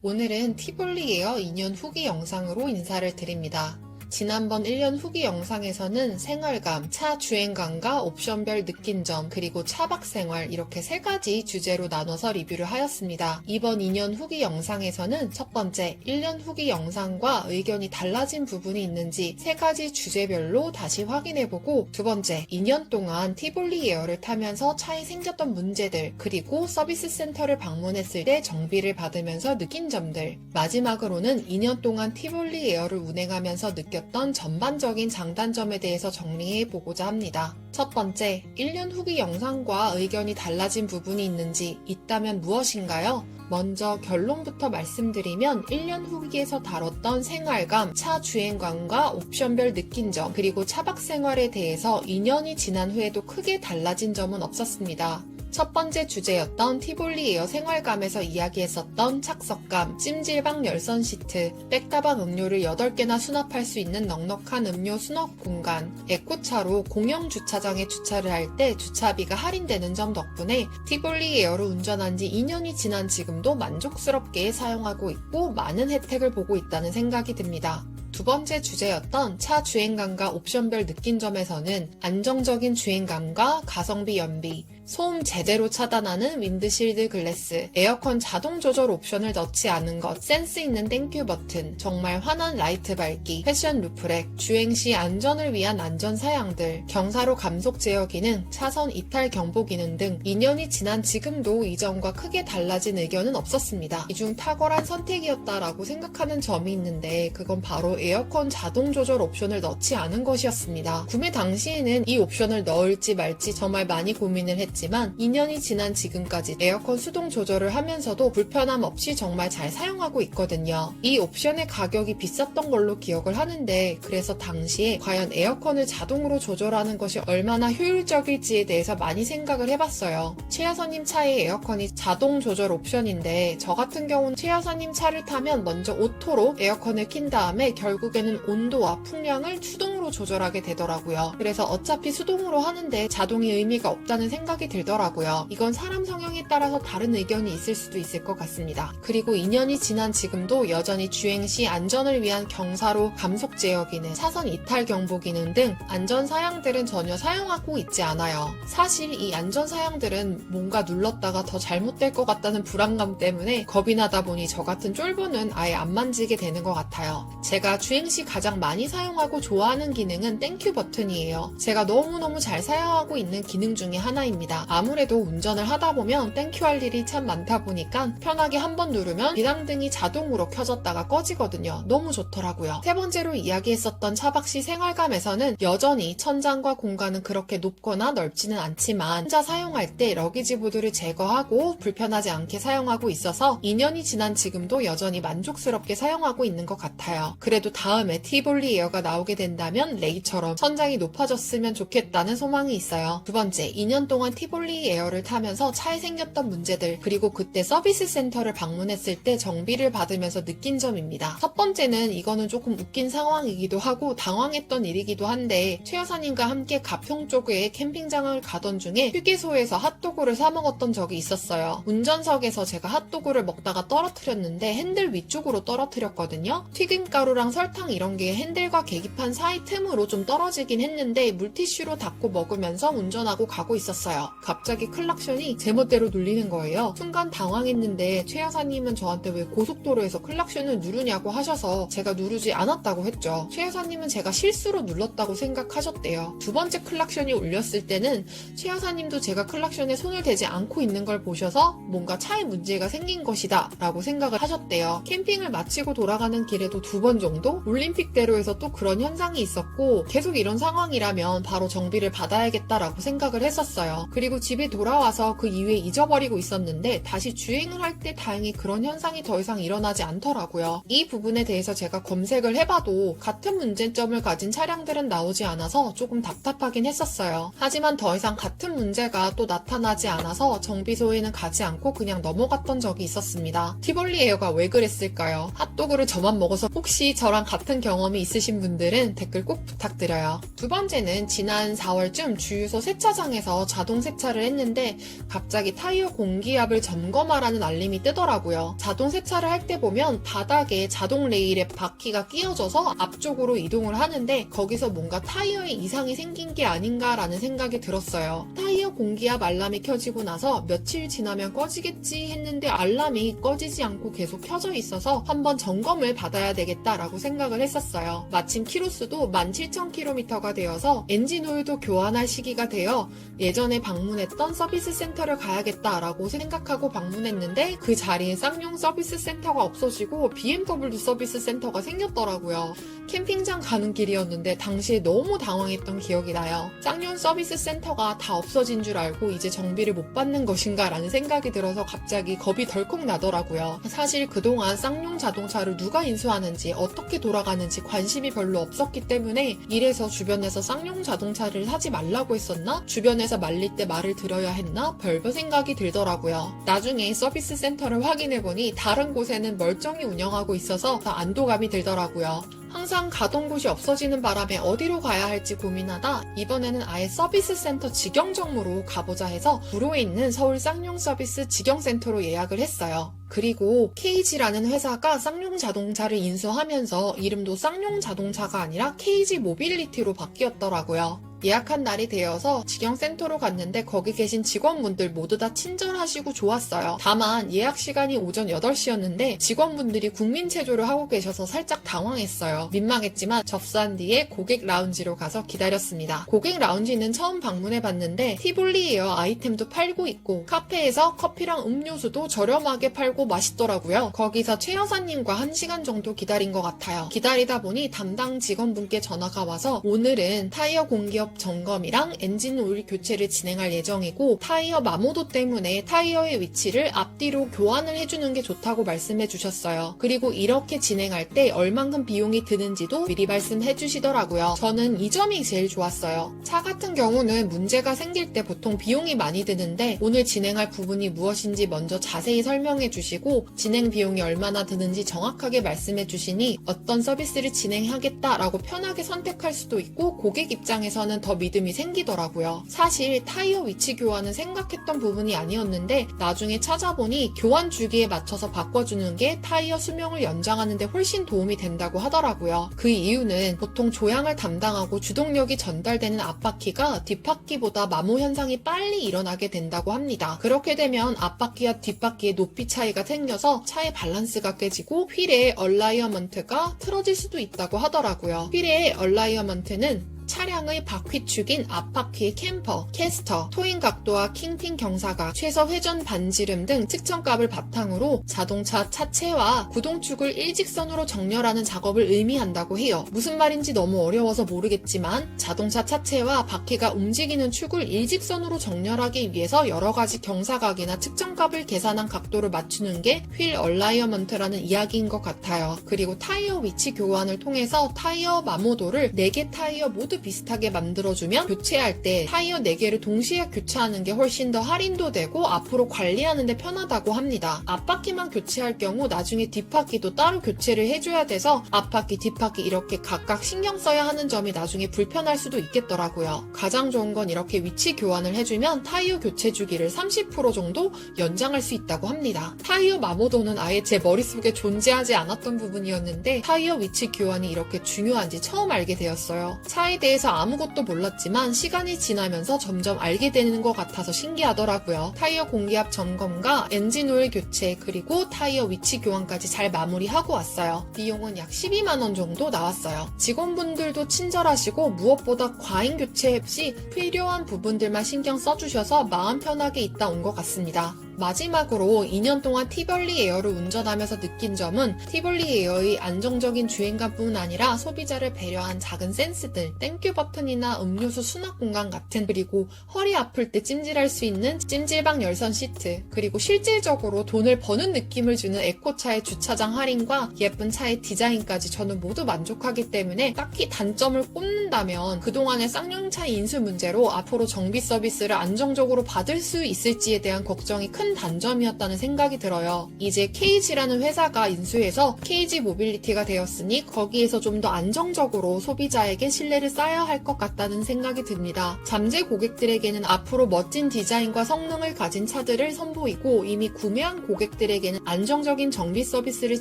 오늘은 티볼리 에어 2년 후기 영상으로 인사를 드립니다. 지난번 1년 후기 영상에서는 생활감, 차 주행감과 옵션별 느낀 점, 그리고 차박 생활 이렇게 세 가지 주제로 나눠서 리뷰를 하였습니다. 이번 2년 후기 영상에서는 첫 번째, 1년 후기 영상과 의견이 달라진 부분이 있는지 세 가지 주제별로 다시 확인해보고, 두 번째, 2년 동안 티볼리 에어를 타면서 차에 생겼던 문제들, 그리고 서비스 센터를 방문했을 때 정비를 받으면서 느낀 점들, 마지막으로는 2년 동안 티볼리 에어를 운행하면서 느꼈던 전반적인 장단점에 대해서 정리해보고자 합니다. 첫 번째, 1년 후기 영상과 의견이 달라진 부분이 있는지, 있다면 무엇인가요? 먼저 결론부터 말씀드리면 1년 후기에서 다뤘던 생활감, 차 주행감과 옵션별 느낀 점, 그리고 차박 생활에 대해서 2년이 지난 후에도 크게 달라진 점은 없었습니다. 첫 번째 주제였던 티볼리 에어 생활감에서 이야기했었던 착석감, 찜질방 열선 시트, 백다방 음료를 8개나 수납할 수 있는 넉넉한 음료 수납 공간, 에코차로 공영 주차장에 주차를 할 때 주차비가 할인되는 점 덕분에 티볼리 에어를 운전한 지 2년이 지난 지금도 만족스럽게 사용하고 있고 많은 혜택을 보고 있다는 생각이 듭니다. 두 번째 주제였던 차 주행감과 옵션별 느낀 점에서는 안정적인 주행감과 가성비 연비, 소음 제대로 차단하는 윈드실드 글래스, 에어컨 자동 조절 옵션을 넣지 않은 것, 센스 있는 땡큐 버튼, 정말 환한 라이트 밝기, 패션 루프렉, 주행 시 안전을 위한 안전 사양들, 경사로 감속 제어 기능, 차선 이탈 경보 기능 등 2년이 지난 지금도 이전과 크게 달라진 의견은 없었습니다. 이 중 탁월한 선택이었다라고 생각하는 점이 있는데, 그건 바로 에어컨 자동 조절 옵션을 넣지 않은 것이었습니다. 구매 당시에는 이 옵션을 넣을지 말지 정말 많이 고민을 했지만 2년이 지난 지금까지 에어컨 수동 조절을 하면서도 불편함 없이 정말 잘 사용하고 있거든요. 이 옵션의 가격이 비쌌던 걸로 기억을 하는데, 그래서 당시에 과연 에어컨을 자동으로 조절하는 것이 얼마나 효율적일지에 대해서 많이 생각을 해봤어요. 최 여사님 차의 에어컨이 자동 조절 옵션인데, 저 같은 경우는 최 여사님 차를 타면 먼저 오토로 에어컨을 킨 다음에 결국에는 온도와 풍량을 수동으로 조절하게 되더라고요. 그래서 어차피 수동으로 하는데 자동이 의미가 없다는 생각이 들더라고요. 이건 사람 성향에 따라서 다른 의견이 있을 수도 있을 것 같습니다. 그리고 2년이 지난 지금도 여전히 주행 시 안전을 위한 경사로 감속 제어 기능, 차선 이탈 경보 기능 등 안전 사양들은 전혀 사용하고 있지 않아요. 사실 이 안전 사양들은 뭔가 눌렀다가 더 잘못될 것 같다는 불안감 때문에 겁이 나다 보니 저 같은 쫄보는 아예 안 만지게 되는 것 같아요. 제가 주행 시 가장 많이 사용하고 좋아하는 기능은 땡큐 버튼이에요. 제가 너무너무 잘 사용하고 있는 기능 중에 하나입니다. 아무래도 운전을 하다 보면 땡큐 할 일이 참 많다 보니까 편하게 한번 누르면 비상등이 자동으로 켜졌다가 꺼지거든요. 너무 좋더라고요. 세 번째로 이야기했었던 차박 시 생활감에서는 여전히 천장과 공간은 그렇게 높거나 넓지는 않지만 혼자 사용할 때 러기지 보드를 제거하고 불편하지 않게 사용하고 있어서 2년이 지난 지금도 여전히 만족스럽게 사용하고 있는 것 같아요. 그래도 다음에 티볼리 에어가 나오게 된다면 레이처럼 천장이 높아졌으면 좋겠다는 소망이 있어요. 두 번째, 2년 동안 티볼리 에어를 타면서 차에 생겼던 문제들, 그리고 그때 서비스 센터를 방문했을 때 정비를 받으면서 느낀 점입니다. 첫 번째는 이거는 조금 웃긴 상황이기도 하고 당황했던 일이기도 한데, 최 여사님과 함께 가평 쪽에 캠핑장을 가던 중에 휴게소에서 핫도그를 사 먹었던 적이 있었어요. 운전석에서 제가 핫도그를 먹다가 떨어뜨렸는데 핸들 위쪽으로 떨어뜨렸거든요. 튀김가루랑 설탕 이런 게 핸들과 계기판 사이 틈으로 좀 떨어지긴 했는데 물티슈로 닦고 먹으면서 운전하고 가고 있었어요. 갑자기 클락션이 제멋대로 눌리는 거예요. 순간 당황했는데 최 여사님은 저한테 왜 고속도로에서 클락션을 누르냐고 하셔서 제가 누르지 않았다고 했죠. 최 여사님은 제가 실수로 눌렀다고 생각하셨대요. 두 번째 클락션이 울렸을 때는 최 여사님도 제가 클락션에 손을 대지 않고 있는 걸 보셔서 뭔가 차에 문제가 생긴 것이다 라고 생각을 하셨대요. 캠핑을 마치고 돌아가는 길에도 2번 정도 올림픽대로에서 또 그런 현상이 있었고, 계속 이런 상황이라면 바로 정비를 받아야겠다라고 생각을 했었어요. 그리고 집에 돌아와서 그 이후에 잊어버리고 있었는데 다시 주행을 할 때 다행히 그런 현상이 더 이상 일어나지 않더라고요. 이 부분에 대해서 제가 검색을 해봐도 같은 문제점을 가진 차량들은 나오지 않아서 조금 답답하긴 했었어요. 하지만 더 이상 같은 문제가 또 나타나지 않아서 정비소에는 가지 않고 그냥 넘어갔던 적이 있었습니다. 티볼리 에어가 왜 그랬을까요? 핫도그를 저만 먹어서 혹시 저랑 같은 경험이 있으신 분들은 댓글 꼭 부탁드려요. 두 번째는 지난 4월쯤 주유소 세차장에서 자동 세차 세차를 했는데 갑자기 타이어 공기압을 점검하라는 알림이 뜨더라고요. 자동 세차를 할 때 보면 바닥에 자동 레일에 바퀴가 끼워져서 앞쪽으로 이동을 하는데 거기서 뭔가 타이어에 이상이 생긴 게 아닌가라는 생각이 들었어요. 타이어 공기압 알람이 켜지고 나서 며칠 지나면 꺼지겠지 했는데 알람이 꺼지지 않고 계속 켜져 있어서 한번 점검을 받아야 되겠다라고 생각을 했었어요. 마침 키로수도 17,000km가 되어서 엔진 오일도 교환할 시기가 되어 예전에 방문했던 서비스 센터를 가야겠다라고 생각하고 방문했는데 그 자리에 쌍용 서비스 센터가 없어지고 BMW 서비스 센터가 생겼더라고요. 캠핑장 가는 길이었는데 당시에 너무 당황했던 기억이 나요. 쌍용 서비스 센터가 다 없어진 줄 알고 이제 정비를 못 받는 것인가 라는 생각이 들어서 갑자기 겁이 덜컥 나더라고요. 사실 그동안 쌍용 자동차를 누가 인수하는지 어떻게 돌아가는지 관심이 별로 없었기 때문에 이래서 주변에서 쌍용 자동차를 사지 말라고 했었나? 주변에서 말릴 때 말을 들어야 했나? 별별 생각이 들더라고요. 나중에 서비스 센터를 확인해보니 다른 곳에는 멀쩡히 운영하고 있어서 더 안도감이 들더라고요. 항상 가던 곳이 없어지는 바람에 어디로 가야 할지 고민하다 이번에는 아예 서비스 센터 직영정모로 가보자 해서 구로에 있는 서울 쌍용 서비스 직영센터로 예약을 했어요. 그리고 KG라는 회사가 쌍용 자동차를 인수하면서 이름도 쌍용 자동차가 아니라 KG 모빌리티로 바뀌었더라고요. 예약한 날이 되어서 직영센터로 갔는데 거기 계신 직원분들 모두 다 친절하시고 좋았어요. 다만 예약 시간이 오전 8시였는데 직원분들이 국민체조를 하고 계셔서 살짝 당황했어요. 민망했지만 접수한 뒤에 고객 라운지로 가서 기다렸습니다. 고객 라운지는 처음 방문해봤는데 티볼리 에어 아이템도 팔고 있고 카페에서 커피랑 음료수도 저렴하게 팔고 맛있더라고요. 거기서 최 여사님과 1시간 정도 기다린 것 같아요. 기다리다 보니 담당 직원분께 전화가 와서 오늘은 타이어 공기업 점검이랑 엔진 오일 교체를 진행할 예정이고 타이어 마모도 때문에 타이어의 위치를 앞뒤로 교환을 해주는 게 좋다고 말씀해 주셨어요. 그리고 이렇게 진행할 때 얼만큼 비용이 드는지도 미리 말씀해 주시더라고요. 저는 이 점이 제일 좋았어요. 차 같은 경우는 문제가 생길 때 보통 비용이 많이 드는데 오늘 진행할 부분이 무엇인지 먼저 자세히 설명해 주시고 진행 비용이 얼마나 드는지 정확하게 말씀해 주시니 어떤 서비스를 진행하겠다라고 편하게 선택할 수도 있고 고객 입장에서는 더 믿음이 생기더라고요. 사실 타이어 위치 교환은 생각했던 부분이 아니었는데 나중에 찾아보니 교환 주기에 맞춰서 바꿔주는 게 타이어 수명을 연장하는 데 훨씬 도움이 된다고 하더라고요. 그 이유는 보통 조향을 담당하고 주동력이 전달되는 앞바퀴가 뒷바퀴보다 마모 현상이 빨리 일어나게 된다고 합니다. 그렇게 되면 앞바퀴와 뒷바퀴의 높이 차이가 생겨서 차의 밸런스가 깨지고 휠의 얼라이어먼트가 틀어질 수도 있다고 하더라고요. 휠의 얼라이어먼트는 차량의 바퀴축인 앞바퀴의 캠퍼, 캐스터, 토잉 각도와 킹핀 경사각, 최서 회전 반지름 등 측정값을 바탕으로 자동차 차체와 구동축을 일직선으로 정렬하는 작업을 의미한다고 해요. 무슨 말인지 너무 어려워서 모르겠지만 자동차 차체와 바퀴가 움직이는 축을 일직선으로 정렬하기 위해서 여러가지 경사각이나 측정값을 계산한 각도를 맞추는 게 휠 얼라이어먼트라는 이야기인 것 같아요. 그리고 타이어 위치 교환을 통해서 타이어 마모도를 4개 타이어 모두 비슷하게 만들어주면 교체할 때 타이어 4개를 동시에 교체하는 게 훨씬 더 할인도 되고 앞으로 관리하는 데 편하다고 합니다. 앞바퀴만 교체할 경우 나중에 뒷바퀴도 따로 교체를 해줘야 돼서 앞바퀴, 뒷바퀴 이렇게 각각 신경 써야 하는 점이 나중에 불편할 수도 있겠더라고요. 가장 좋은 건 이렇게 위치 교환을 해주면 타이어 교체 주기를 30% 정도 연장할 수 있다고 합니다. 타이어 마모도는 아예 제 머릿속에 존재하지 않았던 부분이었는데 타이어 위치 교환이 이렇게 중요한지 처음 알게 되었어요. 차에 대해서 아무것도 몰랐지만 시간이 지나면서 점점 알게 되는 것 같아서 신기하더라고요. 타이어 공기압 점검과 엔진 오일 교체 그리고 타이어 위치 교환까지 잘 마무리하고 왔어요. 비용은 약 12만원 정도 나왔어요. 직원분들도 친절하시고 무엇보다 과잉 교체 없이 필요한 부분들만 신경 써주셔서 마음 편하게 있다 온 것 같습니다. 마지막으로 2년 동안 티볼리 에어를 운전하면서 느낀 점은 티볼리 에어의 안정적인 주행감뿐 아니라 소비자를 배려한 작은 센스들, 땡큐 버튼이나 음료수 수납 공간 같은 그리고 허리 아플 때 찜질할 수 있는 찜질방 열선 시트 그리고 실질적으로 돈을 버는 느낌을 주는 에코차의 주차장 할인과 예쁜 차의 디자인까지 저는 모두 만족하기 때문에 딱히 단점을 꼽는다면 그동안의 쌍용차 인수 문제로 앞으로 정비 서비스를 안정적으로 받을 수 있을지에 대한 걱정이 큰 큰 단점이었다는 생각이 들어요. 이제 KG라는 회사가 인수해서 KG 모빌리티가 되었으니 거기에서 좀 더 안정적으로 소비자에게 신뢰를 쌓아야 할 것 같다는 생각이 듭니다. 잠재 고객들에게는 앞으로 멋진 디자인과 성능을 가진 차들을 선보이고 이미 구매한 고객들에게는 안정적인 정비 서비스를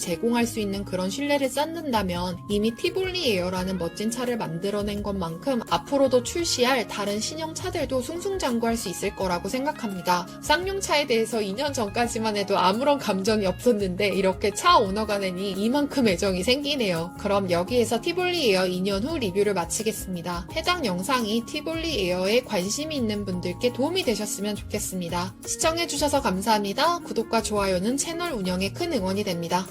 제공할 수 있는 그런 신뢰를 쌓는다면 이미 티볼리 에어라는 멋진 차를 만들어낸 것만큼 앞으로도 출시할 다른 신형 차들도 승승장구할 수 있을 거라고 생각합니다. 쌍용차에 대해서 2년 전까지만 해도 아무런 감정이 없었는데 이렇게 차 오너가 되니 이만큼 애정이 생기네요. 그럼 여기에서 티볼리 에어 2년 후 리뷰를 마치겠습니다. 해당 영상이 티볼리 에어에 관심이 있는 분들께 도움이 되셨으면 좋겠습니다. 시청해주셔서 감사합니다. 구독과 좋아요는 채널 운영에 큰 응원이 됩니다.